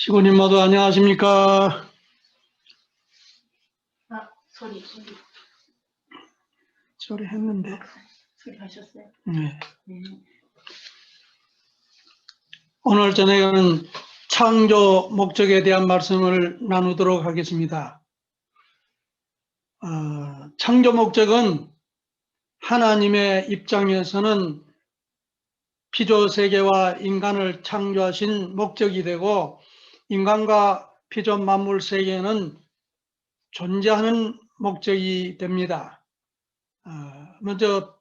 시고님 모두 안녕하십니까? 소리 했는데. 소리 하셨어요? 네. 네. 오늘 저녁에는 창조 목적에 대한 말씀을 나누도록 하겠습니다. 창조 목적은 하나님의 입장에서는 피조 세계와 인간을 창조하신 목적이 되고, 인간과 피조 만물 세계는 존재하는 목적이 됩니다. 먼저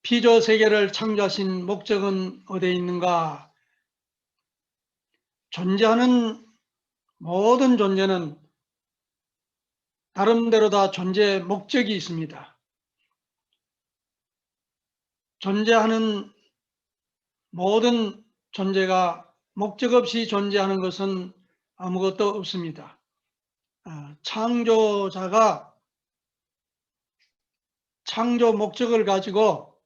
피조 세계를 창조하신 목적은 어디에 있는가? 존재하는 모든 존재는 나름대로 다 존재 목적이 있습니다. 존재하는 모든 존재가 목적 없이 존재하는 것은 아무것도 없습니다. 창조자가 창조 목적을 가지고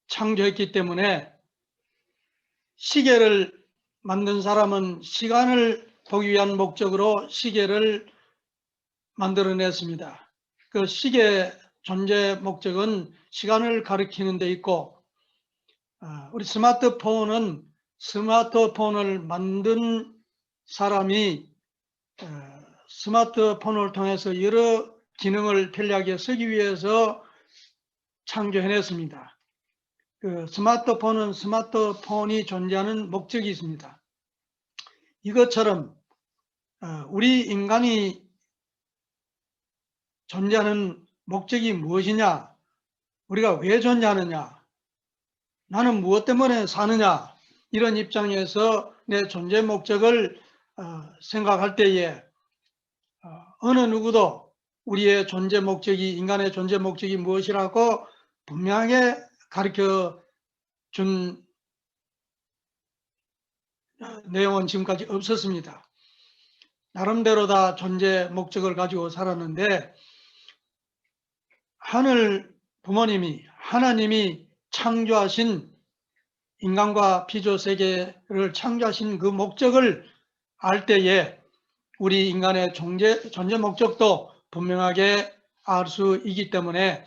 창조했기 때문에 시계를 만든 사람은 시간을 보기 위한 목적으로 시계를 만들어냈습니다. 그 시계 존재 목적은 시간을 가리키는 데 있고, 우리 스마트폰은 스마트폰을 만든 사람이 스마트폰을 통해서 여러 기능을 편리하게 쓰기 위해서 창조해냈습니다. 그 스마트폰은 스마트폰이 존재하는 목적이 있습니다. 이것처럼 우리 인간이 존재하는 목적이 무엇이냐, 우리가 왜 존재하느냐, 나는 무엇 때문에 사느냐, 이런 입장에서 내 존재 목적을 생각할 때에 어느 누구도 우리의 존재 목적이, 인간의 존재 목적이 무엇이라고 분명하게 가르쳐 준 내용은 지금까지 없었습니다. 나름대로 다 존재 목적을 가지고 살았는데, 하늘 부모님이, 하나님이 창조하신 인간과 피조 세계를 창조하신 그 목적을 알 때에 우리 인간의 존재 목적도 분명하게 알 수 있기 때문에,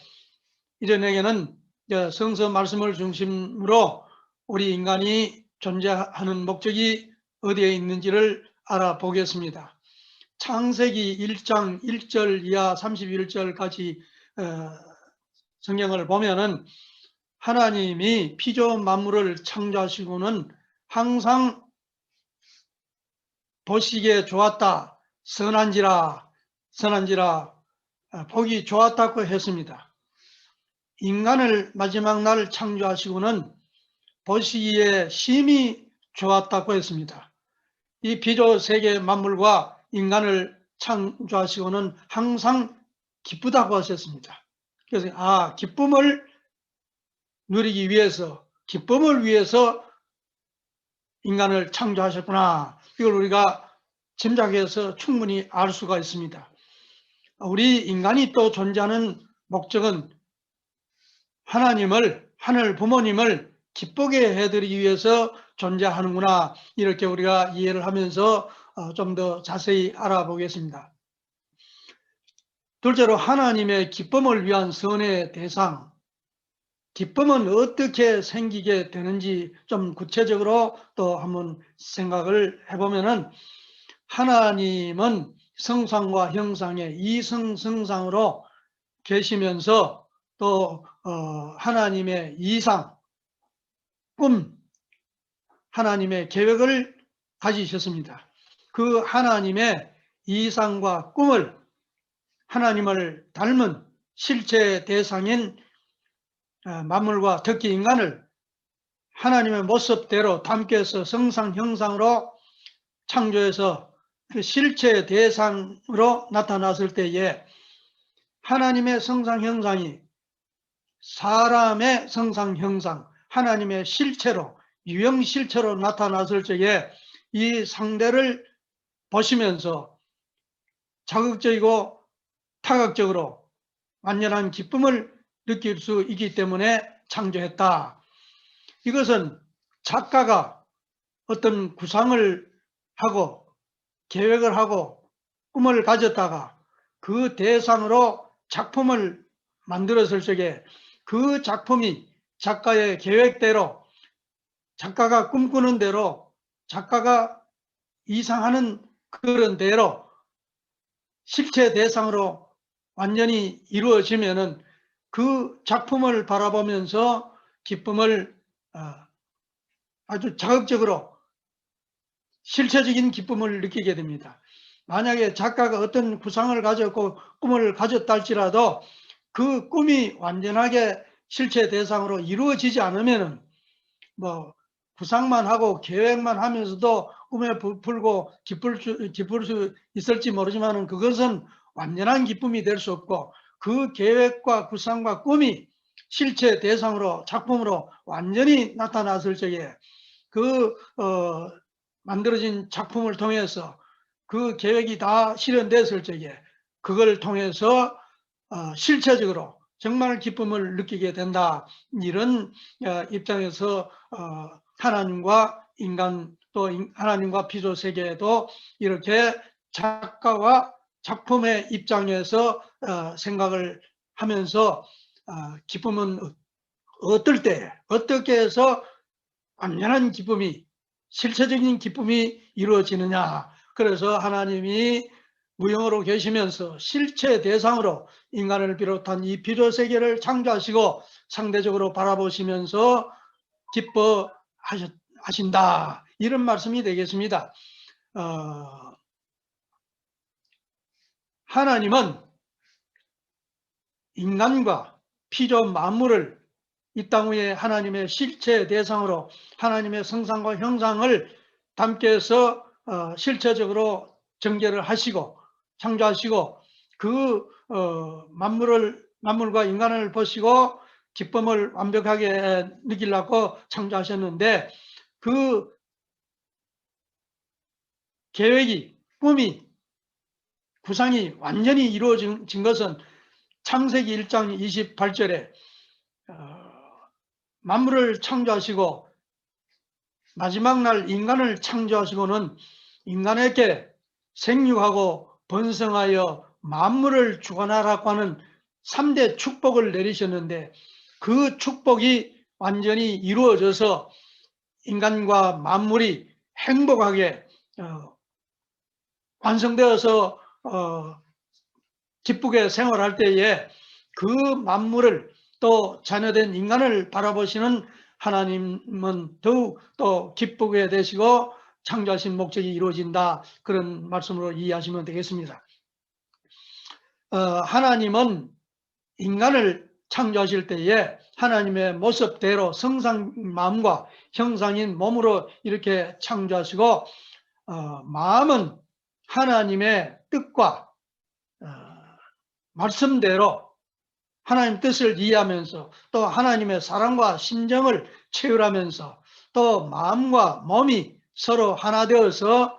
이전에는 성서 말씀을 중심으로 우리 인간이 존재하는 목적이 어디에 있는지를 알아보겠습니다. 창세기 1장 1절 이하 31절까지 성경을 보면은 하나님이 피조 만물을 창조하시고는 항상 보시기에 좋았다, 선한지라 보기 좋았다고 했습니다. 인간을 마지막 날 창조하시고는 보시기에 심히 좋았다고 했습니다. 이 피조 세계 만물과 인간을 창조하시고는 항상 기쁘다고 하셨습니다. 그래서 기쁨을 누리기 위해서, 기쁨을 위해서 인간을 창조하셨구나, 이걸 우리가 짐작해서 충분히 알 수가 있습니다. 우리 인간이 또 존재하는 목적은 하늘 부모님을 기쁘게 해드리기 위해서 존재하는구나, 이렇게 우리가 이해를 하면서 좀 더 자세히 알아보겠습니다. 둘째로, 하나님의 기쁨을 위한 선의 대상, 기쁨은 어떻게 생기게 되는지 좀 구체적으로 또 한번 생각을 해보면은, 하나님은 성상과 형상의 이성성상으로 계시면서 또 하나님의 이상, 꿈, 하나님의 계획을 가지셨습니다. 그 하나님의 이상과 꿈을, 하나님을 닮은 실체 대상인 만물과 특히 인간을 하나님의 모습대로 담게 해서 성상 형상으로 창조해서 그 실체 대상으로 나타났을 때에, 하나님의 성상 형상이 사람의 성상 형상, 하나님의 실체로, 유형 실체로 나타났을 적에 이 상대를 보시면서 자극적이고 타격적으로 완전한 기쁨을 느낄 수 있기 때문에 창조했다. 이것은 작가가 어떤 구상을 하고 계획을 하고 꿈을 가졌다가 그 대상으로 작품을 만들었을 적에 그 작품이 작가의 계획대로, 작가가 꿈꾸는 대로, 작가가 이상하는 그런 대로 실체 대상으로 완전히 이루어지면은 그 작품을 바라보면서 기쁨을 아주 자극적으로 실체적인 기쁨을 느끼게 됩니다. 만약에 작가가 어떤 구상을 가졌고 꿈을 가졌다 할지라도 그 꿈이 완전하게 실체 대상으로 이루어지지 않으면은 뭐 구상만 하고 계획만 하면서도 꿈에 불고 기쁠 수 있을지 모르지만은 그것은 완전한 기쁨이 될 수 없고, 그 계획과 구상과 꿈이 실체 대상으로 작품으로 완전히 나타났을 적에 그 만들어진 작품을 통해서 그 계획이 다 실현됐을 적에 그걸 통해서 실체적으로 정말 기쁨을 느끼게 된다. 이런 입장에서 하나님과 인간, 또 하나님과 피조 세계에도 이렇게 작가와 작품의 입장에서 생각을 하면서 기쁨은 어떨 때 어떻게 해서 완전한 기쁨이, 실체적인 기쁨이 이루어지느냐. 그래서 하나님이 무형으로 계시면서 실체 대상으로 인간을 비롯한 이 피조 세계를 창조하시고 상대적으로 바라보시면서 기뻐하신다. 이런 말씀이 되겠습니다. 하나님은 인간과 피조 만물을 이 땅 위에 하나님의 실체 대상으로 하나님의 성상과 형상을 담게 해서 실체적으로 전개를 하시고 창조하시고 그 만물과 인간을 보시고 기쁨을 완벽하게 느끼려고 창조하셨는데, 그 계획이, 꿈이, 구상이 완전히 이루어진 것은 창세기 1장 28절에 만물을 창조하시고 마지막 날 인간을 창조하시고는 인간에게 생육하고 번성하여 만물을 주관하라고 하는 3대 축복을 내리셨는데, 그 축복이 완전히 이루어져서 인간과 만물이 행복하게 완성되어서 기쁘게 생활할 때에 그 만물을 또 자녀된 인간을 바라보시는 하나님은 더욱 또 기쁘게 되시고 창조하신 목적이 이루어진다. 그런 말씀으로 이해하시면 되겠습니다. 하나님은 인간을 창조하실 때에 하나님의 모습대로 성상 마음과 형상인 몸으로 이렇게 창조하시고 마음은 하나님의 뜻과 말씀대로 하나님 뜻을 이해하면서 또 하나님의 사랑과 심정을 체휼하면서 또 마음과 몸이 서로 하나 되어서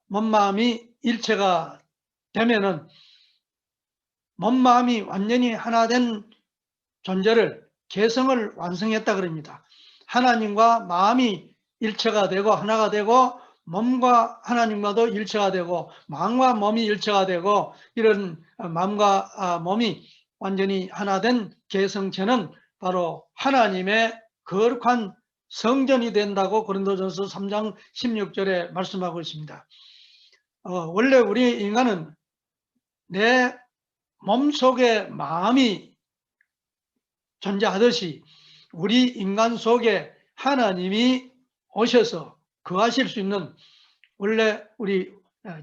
몸마음이 일체가 되면은 몸마음이 완전히 하나 된 존재를, 개성을 완성했다 그럽니다. 하나님과 마음이 일체가 되고 하나가 되고 몸과 하나님과도 일체가 되고 마음과 몸이 일체가 되고 이런 마음과 몸이 완전히 하나 된 개성체는 바로 하나님의 거룩한 성전이 된다고 고린도전서 3장 16절에 말씀하고 있습니다. 원래 우리 인간은 내 몸속에 마음이 존재하듯이 우리 인간 속에 하나님이 오셔서 거하실 수 있는, 원래 우리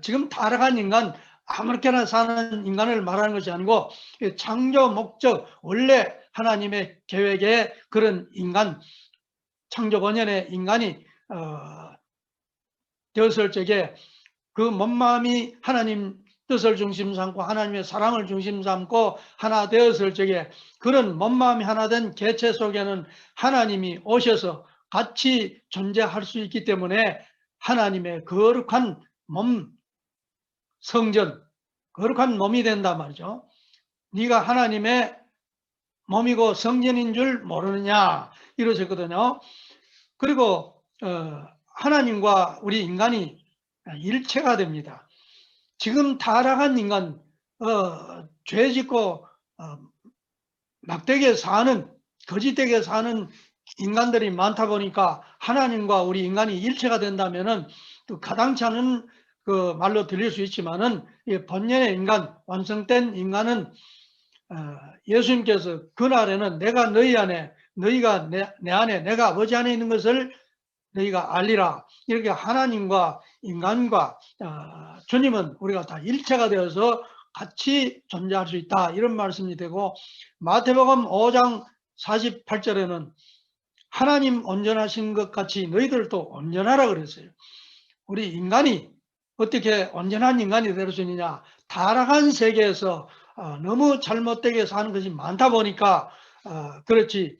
지금 타락한 인간, 아무렇게나 사는 인간을 말하는 것이 아니고 창조 목적, 원래 하나님의 계획에 그런 인간, 창조 번연의 인간이 되었을 적에 그 몸마음이 하나님 뜻을 중심 삼고 하나님의 사랑을 중심 삼고 하나 되었을 적에 그런 몸마음이 하나 된 개체 속에는 하나님이 오셔서 같이 존재할 수 있기 때문에 하나님의 거룩한 몸, 성전, 거룩한 몸이 된단 말이죠. 네가 하나님의 몸이고 성전인 줄 모르느냐 이러셨거든요. 그리고 하나님과 우리 인간이 일체가 됩니다. 지금 타락한 인간, 죄 짓고 막되게 사는, 거짓되게 사는 인간들이 많다 보니까 하나님과 우리 인간이 일체가 된다면은 또 가당치 않은 그 말로 들릴 수 있지만은 이 번년의 인간, 완성된 인간은 예수님께서 그날에는 내가 너희 안에, 너희가 내 안에, 내가 아버지 안에 있는 것을 너희가 알리라. 이렇게 하나님과 인간과 주님은 우리가 다 일체가 되어서 같이 존재할 수 있다. 이런 말씀이 되고, 마태복음 5장 48절에는 하나님 온전하신 것 같이 너희들도 온전하라 그랬어요. 우리 인간이 어떻게 온전한 인간이 될 수 있느냐? 타락한 세계에서 너무 잘못되게 사는 것이 많다 보니까 그렇지.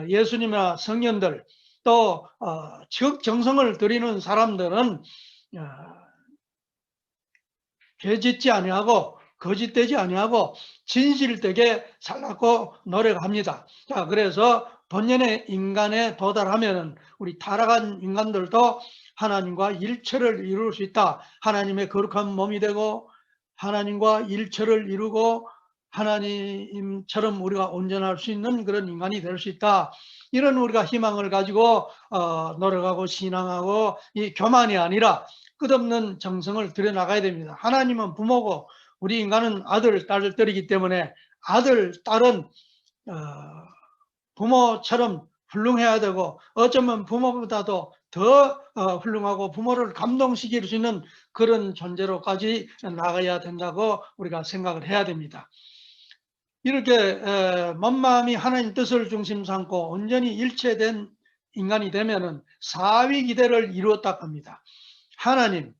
예수님이나 성년들 또 적정성을 들이는 사람들은 죄짓지 아니하고 거짓되지 아니하고 진실되게 살라고 노력합니다. 자, 그래서 본연의 인간에 도달하면은 우리 타락한 인간들도 하나님과 일체를 이룰 수 있다. 하나님의 거룩한 몸이 되고 하나님과 일체를 이루고 하나님처럼 우리가 온전할 수 있는 그런 인간이 될 수 있다. 이런 우리가 희망을 가지고 노력하고 신앙하고 이 교만이 아니라 끝없는 정성을 들여나가야 됩니다. 하나님은 부모고 우리 인간은 아들, 딸들이기 때문에 아들, 딸은 부모처럼 훌륭해야 되고 어쩌면 부모보다도 더 훌륭하고 부모를 감동시킬 수 있는 그런 존재로까지 나가야 된다고 우리가 생각을 해야 됩니다. 이렇게 몸마음이 하나님 뜻을 중심 삼고 온전히 일체된 인간이 되면은 사위기대를 이루었다고 합니다. 하나님,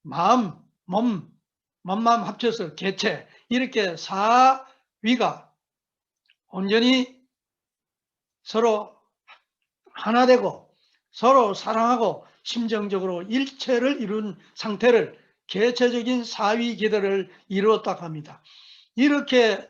마음, 몸, 몸마음 합쳐서 개체 이렇게 사위가 온전히 서로 하나 되고 서로 사랑하고 심정적으로 일체를 이룬 상태를 개체적인 사위기대를 이루었다고 합니다. 이렇게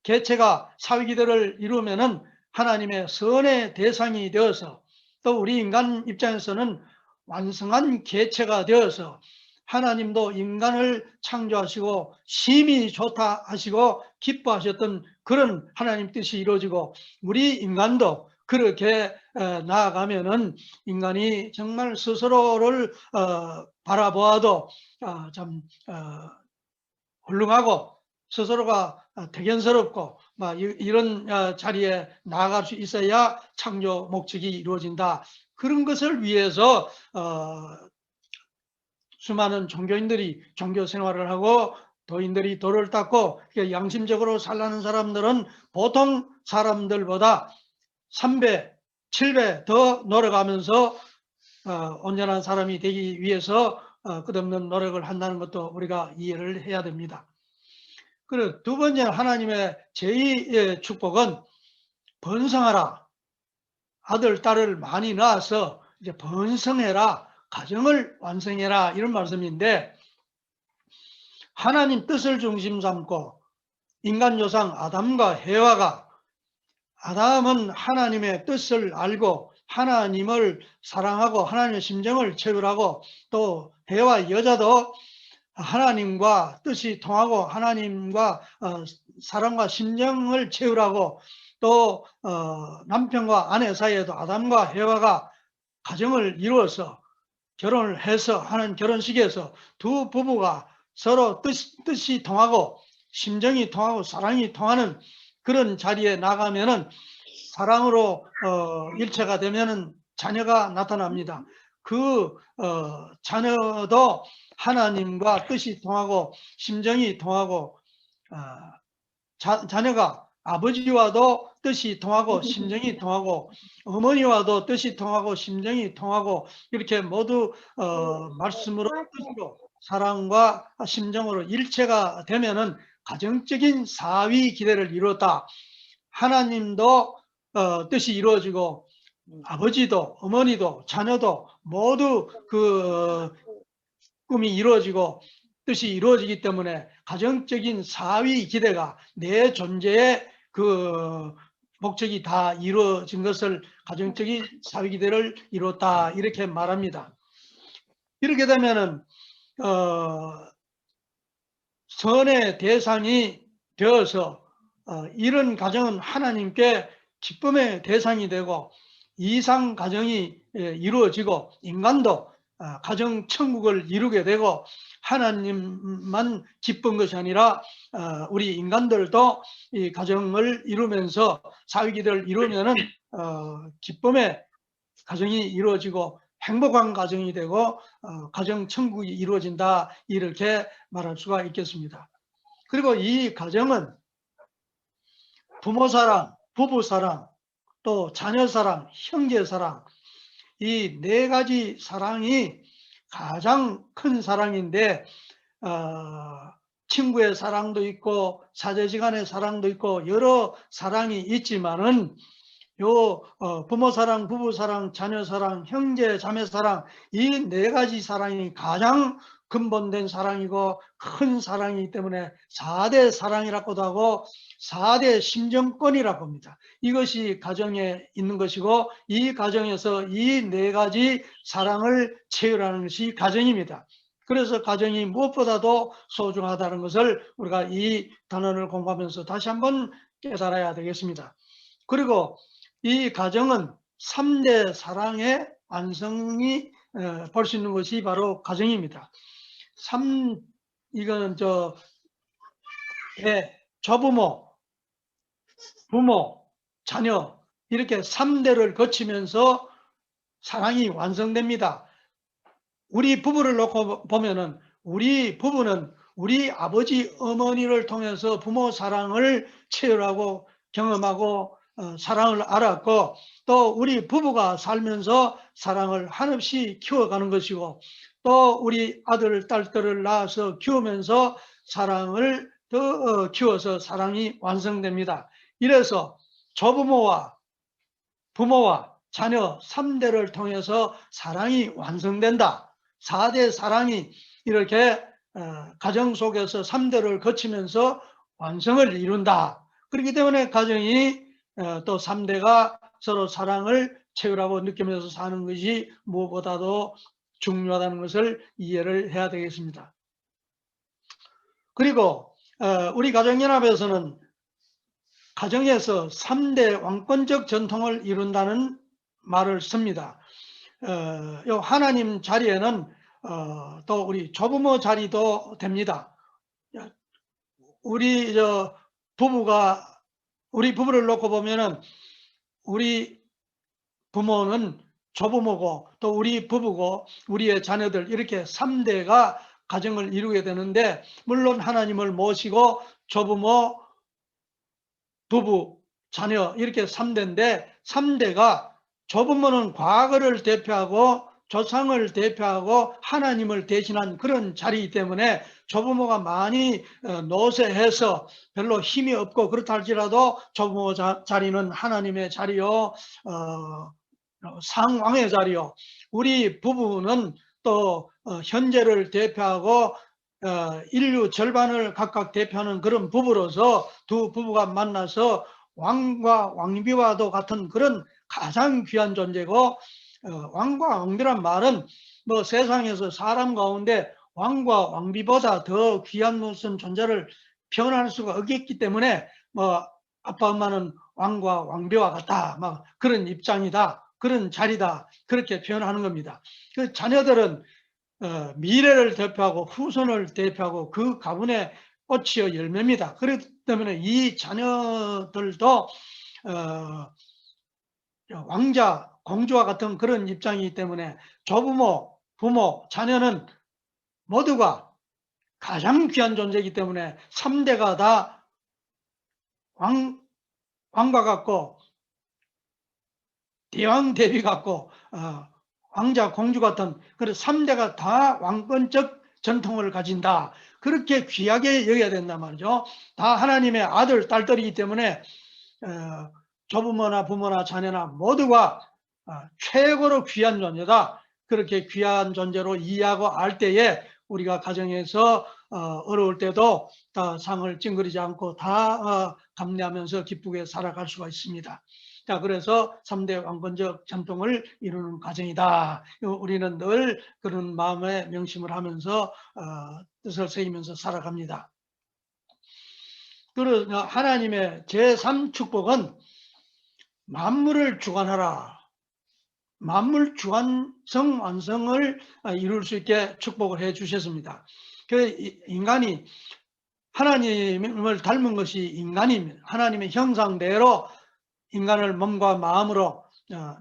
개체가 사위기대를 이루면은 하나님의 선의 대상이 되어서 또 우리 인간 입장에서는 완성한 개체가 되어서 하나님도 인간을 창조하시고 심히 좋다 하시고 기뻐하셨던 그런 하나님 뜻이 이루어지고 우리 인간도 그렇게 나아가면은 인간이 정말 스스로를 바라보아도 참 훌륭하고 스스로가 대견스럽고 이런 자리에 나아갈 수 있어야 창조 목적이 이루어진다. 그런 것을 위해서 수많은 종교인들이 종교 생활을 하고 도인들이 도를 닦고 양심적으로 살라는 사람들은 보통 사람들보다 3배, 7배 더 노력하면서 온전한 사람이 되기 위해서 끝없는 노력을 한다는 것도 우리가 이해를 해야 됩니다. 그리고 두 번째 하나님의 제2의 축복은 번성하라. 아들, 딸을 많이 낳아서 이제 번성해라. 가정을 완성해라. 이런 말씀인데 하나님 뜻을 중심 삼고 인간 조상 아담과 해와가 아담은 하나님의 뜻을 알고 하나님을 사랑하고 하나님의 심정을 체결하고 또 해와 여자도 하나님과 뜻이 통하고 하나님과 사랑과 심정을 채우라고 또 남편과 아내 사이에도 아담과 해와가 가정을 이루어서 결혼을 해서 하는 결혼식에서 두 부부가 서로 뜻이 통하고 심정이 통하고 사랑이 통하는 그런 자리에 나가면은 사랑으로 일체가 되면은 자녀가 나타납니다. 그 자녀도 하나님과 뜻이 통하고 심정이 통하고 자녀가 아버지와도 뜻이 통하고 심정이 통하고 어머니와도 뜻이 통하고 심정이 통하고 이렇게 모두 말씀으로 뜻으로 사랑과 심정으로 일체가 되면은 가정적인 사위 기대를 이루었다. 하나님도 뜻이 이루어지고 아버지도 어머니도 자녀도 모두 그 꿈이 이루어지고 뜻이 이루어지기 때문에 가정적인 사위 기대가 내 존재의 그 목적이 다 이루어진 것을 가정적인 사회기대를 이뤘다 이렇게 말합니다. 이렇게 되면은 선의 대상이 되어서 이런 가정은 하나님께 기쁨의 대상이 되고 이상 가정이 이루어지고 인간도 가정 천국을 이루게 되고 하나님만 기쁜 것이 아니라 우리 인간들도 이 가정을 이루면서 사회기대를 이루면은 기쁨의 가정이 이루어지고 행복한 가정이 되고 가정 천국이 이루어진다 이렇게 말할 수가 있겠습니다. 그리고 이 가정은 부모 사랑, 부부 사랑, 또 자녀 사랑, 형제 사랑 이 네 가지 사랑이 가장 큰 사랑인데 친구의 사랑도 있고 사제지간의 사랑도 있고 여러 사랑이 있지만은 부모 사랑, 부부 사랑, 자녀 사랑, 형제, 자매 사랑 이 네 가지 사랑이 가장 근본된 사랑이고 큰 사랑이기 때문에 4대 사랑이라고도 하고 4대 심정권이라고 합니다. 이것이 가정에 있는 것이고 이 가정에서 이 네 가지 사랑을 채우라는 것이 가정입니다. 그래서 가정이 무엇보다도 소중하다는 것을 우리가 이 단원을 공부하면서 다시 한번 깨달아야 되겠습니다. 그리고 이 가정은 3대 사랑의 완성이 볼 수 있는 것이 바로 가정입니다. 이거는 조부모, 부모, 자녀 이렇게 3대를 거치면서 사랑이 완성됩니다. 우리 부부를 놓고 보면은 우리 부부는 우리 아버지 어머니를 통해서 부모 사랑을 체험하고 경험하고 사랑을 알았고 또 우리 부부가 살면서 사랑을 한없이 키워가는 것이고 또 우리 아들 딸들을 낳아서 키우면서 사랑을 더 키워서 사랑이 완성됩니다. 이래서 조부모와 부모와 자녀 3대를 통해서 사랑이 완성된다. 4대 사랑이 이렇게 가정 속에서 3대를 거치면서 완성을 이룬다. 그렇기 때문에 가정이 또 3대가 서로 사랑을 채우라고 느끼면서 사는 것이 무엇보다도 중요하다는 것을 이해를 해야 되겠습니다. 그리고 우리 가정연합에서는 가정에서 3대 왕권적 전통을 이룬다는 말을 씁니다. 하나님 자리에는 또 우리 조부모 자리도 됩니다. 우리 부부를 놓고 보면은 우리 부모는 조부모고 또 우리 부부고 우리의 자녀들 이렇게 3대가 가정을 이루게 되는데 물론 하나님을 모시고 조부모, 부부, 자녀 이렇게 3대인데 3대가 조부모는 과거를 대표하고 조상을 대표하고 하나님을 대신한 그런 자리이기 때문에 조부모가 많이 노쇠해서 별로 힘이 없고 그렇다 할지라도 조부모 자리는 하나님의 자리요 상왕의 자리요 우리 부부는 또 현재를 대표하고 인류 절반을 각각 대표하는 그런 부부로서 두 부부가 만나서 왕과 왕비와도 같은 그런 가장 귀한 존재고 왕과 왕비란 말은 뭐 세상에서 사람 가운데 왕과 왕비보다 더 귀한 무슨 존재를 표현할 수가 없기 때문에 뭐 아빠 엄마는 왕과 왕비와 같다 막 그런 입장이다 그런 자리다 그렇게 표현하는 겁니다. 그 자녀들은 미래를 대표하고 후손을 대표하고 그 가문의 꽃이요 열매입니다. 그렇기 때문에 이 자녀들도 왕자, 공주와 같은 그런 입장이기 때문에 조부모, 부모, 자녀는 모두가 가장 귀한 존재이기 때문에 3대가 다 왕과 같고 대왕 대비 같고 왕자, 공주 같은 그런 3대가 다 왕권적 전통을 가진다. 그렇게 귀하게 여겨야 된단 말이죠. 다 하나님의 아들, 딸들이기 때문에 조부모나 부모나 자녀나 모두가 최고로 귀한 존재다. 그렇게 귀한 존재로 이해하고 알 때에 우리가 가정에서 어려울 때도 다 상을 찡그리지 않고 다 감내하면서 기쁘게 살아갈 수가 있습니다. 자, 그래서 3대 왕건적 전통을 이루는 과정이다. 우리는 늘 그런 마음에 명심을 하면서 뜻을 새기면서 살아갑니다. 그리고 하나님의 제3축복은 만물을 주관하라. 만물 주관성 완성을 이룰 수 있게 축복을 해 주셨습니다. 그 인간이 하나님을 닮은 것이 인간입니다. 하나님의 형상대로 인간을 몸과 마음으로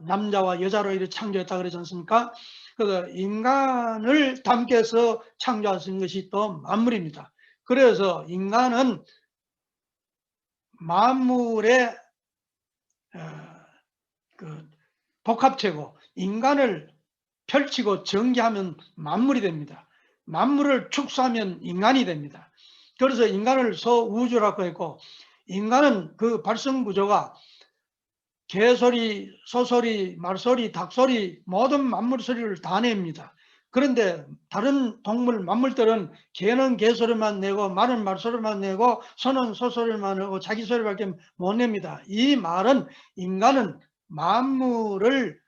남자와 여자로 이렇게 창조했다 그러지 않습니까? 그 인간을 닮게 해서 창조하신 것이 또 만물입니다. 그래서 인간은 만물의 그 복합체고 인간을 펼치고 전개하면 만물이 됩니다. 만물을 축소하면 인간이 됩니다. 그래서 인간을 소우주라고 했고, 인간은 그 발성 구조가 개소리, 소소리, 말소리, 닭소리 모든 만물 소리를 다 냅니다. 그런데 다른 동물, 만물들은 개는 개소리만 내고 말은 말소리만 내고 소는 소소리만 내고 자기 소리밖에 못 냅니다. 이 말은 인간은 만물을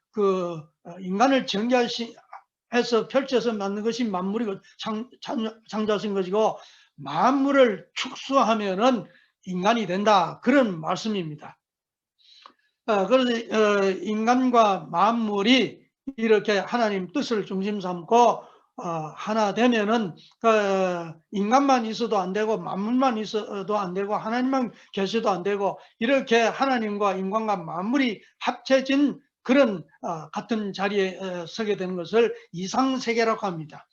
인간을 전개해서 펼쳐서 만든 것이 만물이고 창조하신 것이고, 만물을 축소하면은 인간이 된다, 그런 말씀입니다. 그래서 인간과 만물이 이렇게 하나님 뜻을 중심 삼고 하나 되면은 인간만 있어도 안 되고 만물만 있어도 안 되고 하나님만 계셔도 안 되고, 이렇게 하나님과 인간과 만물이 합쳐진 그런 같은 자리에 서게 되는 것을 이상세계라고 합니다.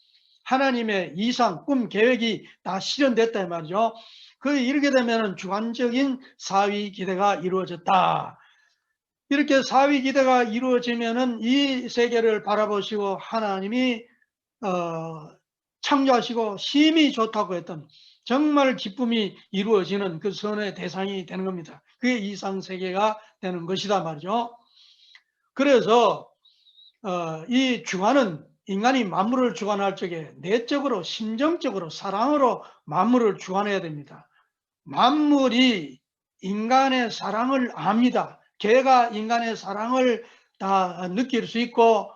하나님의 이상, 꿈, 계획이 다 실현됐다 말이죠. 이렇게 되면은 주관적인 사위 기대가 이루어졌다. 이렇게 사위 기대가 이루어지면은 이 세계를 바라보시고 하나님이 창조하시고 심히 좋다고 했던 정말 기쁨이 이루어지는 그 선의 대상이 되는 겁니다. 그게 이상 세계가 되는 것이다 말이죠. 그래서 이 주관은 인간이 만물을 주관할 적에 내적으로, 심정적으로, 사랑으로 만물을 주관해야 됩니다. 만물이 인간의 사랑을 압니다. 개가 인간의 사랑을 다 느낄 수 있고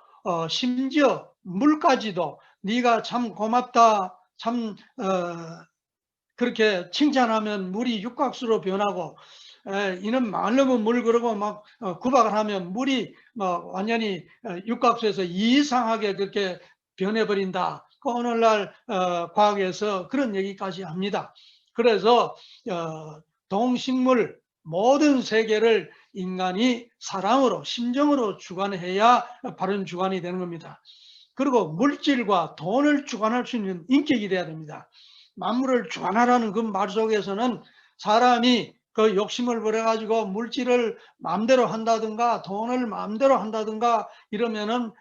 심지어 물까지도 네가 참 고맙다, 참 그렇게 칭찬하면 물이 육각수로 변하고, 이는 말르면 물, 그러고 막 구박을 하면 물이 완전히 육각수에서 이상하게 그렇게 변해버린다. 오늘날 과학에서 그런 얘기까지 합니다. 그래서 동식물 모든 세계를 인간이 사랑으로, 심정으로 주관해야 바른 주관이 되는 겁니다. 그리고 물질과 돈을 주관할 수 있는 인격이 돼야 됩니다. 만물을 주관하라는 그 말 속에서는 사람이 그 욕심을 부려가지고 물질을 마음대로 한다든가 돈을 마음대로 한다든가 이러면은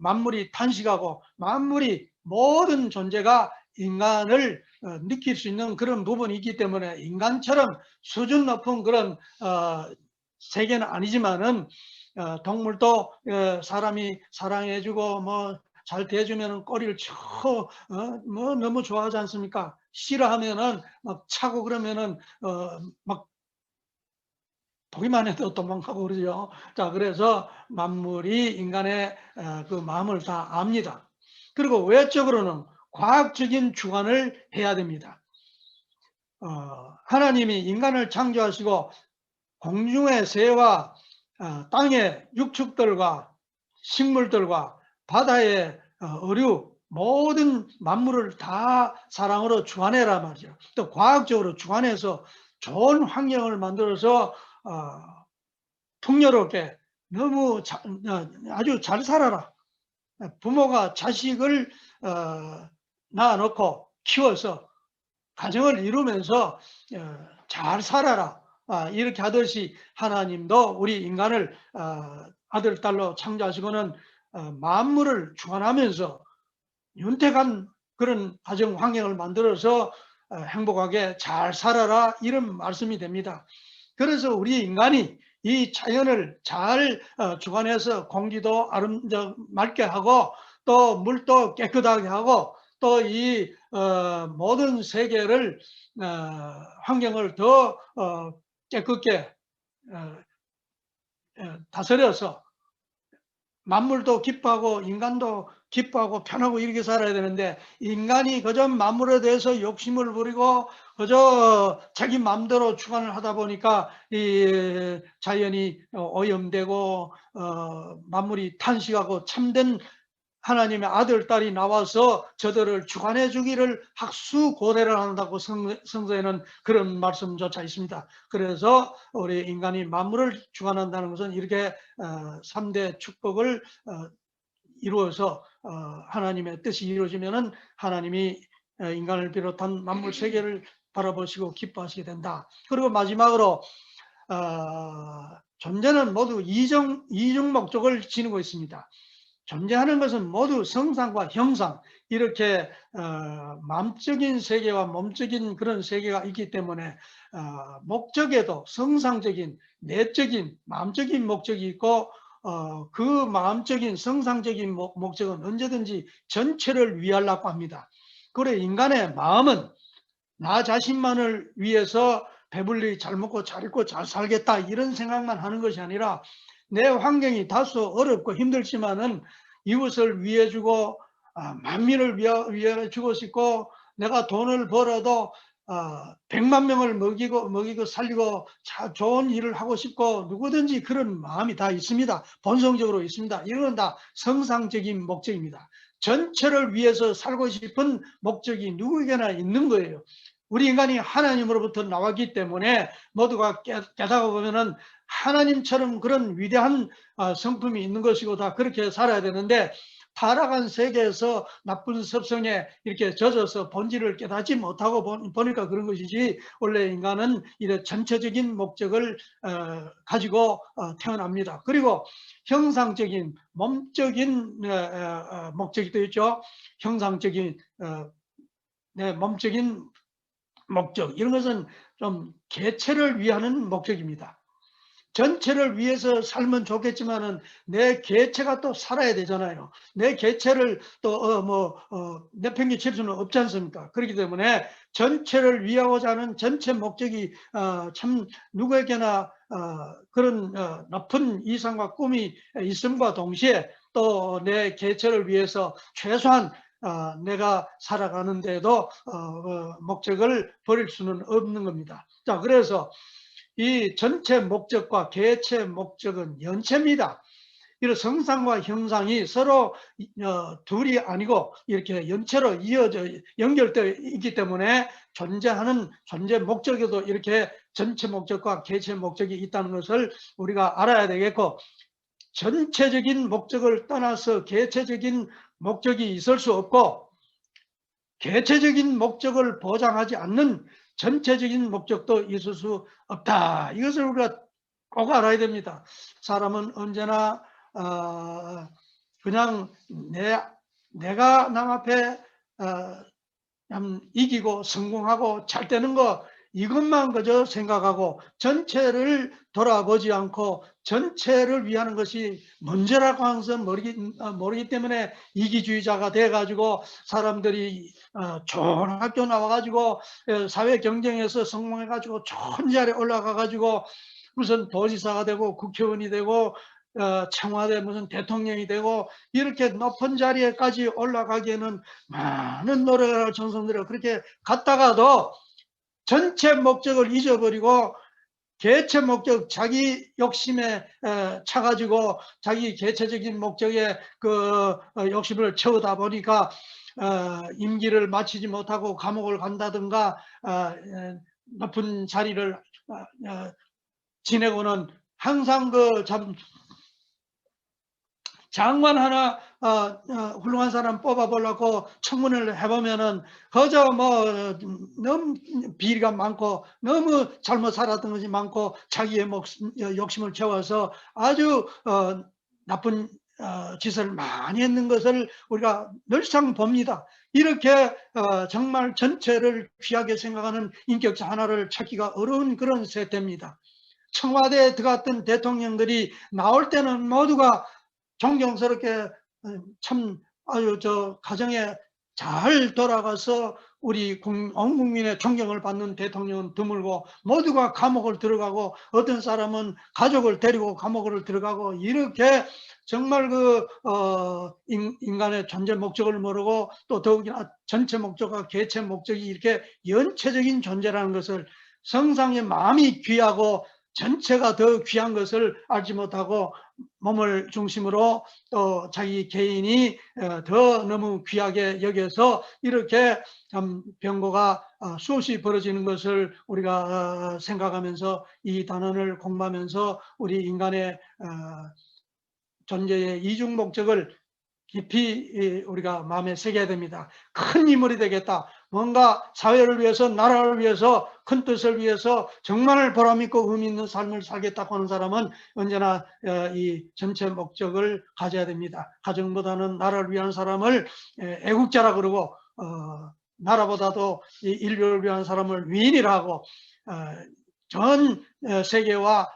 만물이 탄식하고, 만물이 모든 존재가 인간을 느낄 수 있는 그런 부분이 있기 때문에 인간처럼 수준 높은 그런 세계는 아니지만은 동물도 사람이 사랑해주고 뭐 잘 대해주면 꼬리를 쳐 뭐 너무 좋아하지 않습니까? 싫어하면은 막 차고 그러면은 막 보기만 해도 도망가고 그러죠. 자, 그래서 만물이 인간의 그 마음을 다 압니다. 그리고 외적으로는 과학적인 주관을 해야 됩니다. 하나님이 인간을 창조하시고 공중의 새와 땅의 육축들과 식물들과 바다의 어류, 모든 만물을 다 사랑으로 주관해라 말이죠. 또 과학적으로 주관해서 좋은 환경을 만들어서 풍요롭게 너무 아주 잘 살아라. 부모가 자식을 낳아놓고 키워서 가정을 이루면서 잘 살아라, 이렇게 하듯이 하나님도 우리 인간을 아들, 딸로 창조하시고는 만물을 주관하면서 윤택한 그런 가정 환경을 만들어서 행복하게 잘 살아라, 이런 말씀이 됩니다. 그래서 우리 인간이 이 자연을 잘 주관해서 공기도 맑게 하고 또 물도 깨끗하게 하고 또 이 모든 세계를 환경을 더 깨끗게 다스려서 만물도 기뻐하고 인간도 기뻐하고 편하고 이렇게 살아야 되는데, 인간이 그저 만물에 대해서 욕심을 부리고 그저 자기 마음대로 주관을 하다 보니까 이 자연이 오염되고 만물이 탄식하고, 참된 하나님의 아들, 딸이 나와서 저들을 주관해 주기를 학수고대를 한다고 성서에는 그런 말씀조차 있습니다. 그래서 우리 인간이 만물을 주관한다는 것은 이렇게 3대 축복을 이루어서 하나님의 뜻이 이루어지면은 하나님이 인간을 비롯한 만물 세계를 바라보시고 기뻐하시게 된다. 그리고 마지막으로 존재는 모두 이중 목적을 지니고 있습니다. 존재하는 것은 모두 성상과 형상, 이렇게 마음적인 세계와 몸적인 그런 세계가 있기 때문에 목적에도 성상적인, 내적인, 마음적인 목적이 있고, 그 마음적인 성상적인 목적은 언제든지 전체를 위하려고 합니다. 그래, 인간의 마음은 나 자신만을 위해서 배불리 잘 먹고 잘 입고 잘 살겠다 이런 생각만 하는 것이 아니라, 내 환경이 다소 어렵고 힘들지만은 이웃을 위해 주고 만민을 위해 주고 싶고, 내가 돈을 벌어도 100만 명을 먹이고 살리고 좋은 일을 하고 싶고, 누구든지 그런 마음이 다 있습니다. 본성적으로 있습니다. 이건 다 성상적인 목적입니다. 전체를 위해서 살고 싶은 목적이 누구에게나 있는 거예요. 우리 인간이 하나님으로부터 나왔기 때문에 모두가 깨닫고 보면은 하나님처럼 그런 위대한 성품이 있는 것이고 다 그렇게 살아야 되는데, 타락한 세계에서 나쁜 습성에 이렇게 젖어서 본질을 깨닫지 못하고 보니까 그런 것이지, 원래 인간은 이런 전체적인 목적을 가지고 태어납니다. 그리고 형상적인, 몸적인 목적이 또 있죠. 형상적인 몸적인 목적, 이런 것은 좀 개체를 위하는 목적입니다. 전체를 위해서 살면 좋겠지만은 내 개체가 또 살아야 되잖아요. 내 개체를 또 내팽개칠 수는 없지 않습니까? 그렇기 때문에 전체를 위하고자 하는 전체 목적이 참 누구에게나 그런 높은 이상과 꿈이 있음과 동시에, 또 내 개체를 위해서 최소한 내가 살아가는데도 목적을 버릴 수는 없는 겁니다. 자, 그래서 이 전체 목적과 개체 목적은 연체입니다. 이런 성상과 형상이 서로 둘이 아니고 이렇게 연체로 이어져 연결되어 있기 때문에, 존재하는 존재 목적에도 이렇게 전체 목적과 개체 목적이 있다는 것을 우리가 알아야 되겠고, 전체적인 목적을 떠나서 개체적인 목적이 있을 수 없고, 개체적인 목적을 보장하지 않는 전체적인 목적도 있을 수 없다. 이것을 우리가 꼭 알아야 됩니다. 사람은 언제나 그냥 내가 남 앞에 이기고 성공하고 잘 되는 거, 이것만 그저 생각하고 전체를 돌아보지 않고 전체를 위하는 것이 문제라고 항상 모르기 때문에 이기주의자가 돼가지고, 사람들이 좋은 학교 나와가지고 사회 경쟁에서 성공해가지고 좋은 자리에 올라가가지고 무슨 도지사가 되고 국회의원이 되고 청와대 무슨 대통령이 되고 이렇게 높은 자리에까지 올라가기에는 많은 노력을 정성들여 그렇게 갔다가도 전체 목적을 잊어버리고 개체 목적, 자기 욕심에 차가지고 자기 개체적인 목적에 그 욕심을 채우다 보니까 임기를 마치지 못하고 감옥을 간다든가 높은 자리를 지내고는, 항상 그 장관 하나 훌륭한 사람 뽑아보려고 청문회를 해보면은 그저 너무 비리가 많고 너무 잘못 살았던 것이 많고 자기의 욕심을 채워서 아주 나쁜 짓을 많이 했는 것을 우리가 늘상 봅니다. 이렇게 정말 전체를 귀하게 생각하는 인격자 하나를 찾기가 어려운 그런 세태입니다. 청와대에 들어갔던 대통령들이 나올 때는 모두가 존경스럽게 참 아주 가정에 잘 돌아가서 우리 온 국민의 존경을 받는 대통령은 드물고 모두가 감옥을 들어가고 어떤 사람은 가족을 데리고 감옥을 들어가고 이렇게 정말 인간의 존재 목적을 모르고 또 더욱이나 전체 목적과 개체 목적이 이렇게 연체적인 존재라는 것을 성상의 마음이 귀하고 전체가 더 귀한 것을 알지 못하고 몸을 중심으로 또 자기 개인이 더 너무 귀하게 여겨서 이렇게 참 병고가 수없이 벌어지는 것을 우리가 생각하면서 이 단원을 공부하면서 우리 인간의 존재의 이중 목적을 깊이 우리가 마음에 새겨야 됩니다. 큰 인물이 되겠다. 뭔가 사회를 위해서, 나라를 위해서, 큰 뜻을 위해서 정말 보람있고 의미 있는 삶을 살겠다고 하는 사람은 언제나 이 전체 목적을 가져야 됩니다. 가정보다는 나라를 위한 사람을 애국자라 그러고 나라보다도 이 인류를 위한 사람을 위인이라고 전 세계와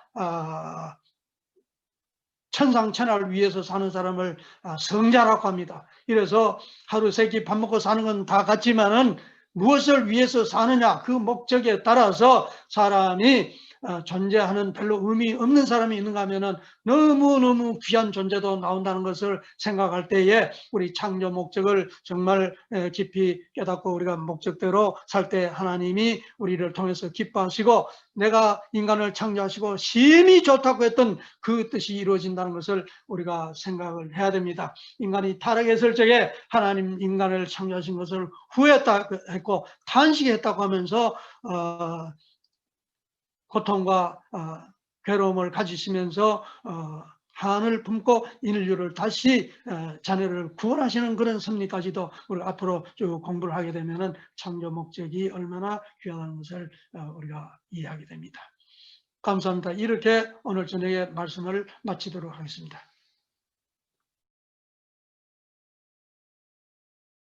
천상천하를 위해서 사는 사람을 성자라고 합니다. 이래서 하루 세 끼 밥 먹고 사는 건 다 같지만은 무엇을 위해서 사느냐 그 목적에 따라서 사람이 존재하는 별로 의미 없는 사람이 있는가 하면은 너무너무 귀한 존재도 나온다는 것을 생각할 때에 우리 창조 목적을 정말 깊이 깨닫고 우리가 목적대로 살 때 하나님이 우리를 통해서 기뻐하시고 내가 인간을 창조하시고 심히 좋다고 했던 그 뜻이 이루어진다는 것을 우리가 생각을 해야 됩니다. 인간이 타락했을 적에 하나님 인간을 창조하신 것을 후회했다고 했고 탄식했다고 하면서 고통과 괴로움을 가지시면서 한을 품고 인류를 다시 자녀를 구원하시는 그런 섭리까지도 우리가 앞으로 쭉 공부를 하게 되면은 창조 목적이 얼마나 귀하다는 것을 우리가 이해하게 됩니다. 감사합니다. 이렇게 오늘 저녁에 말씀을 마치도록 하겠습니다.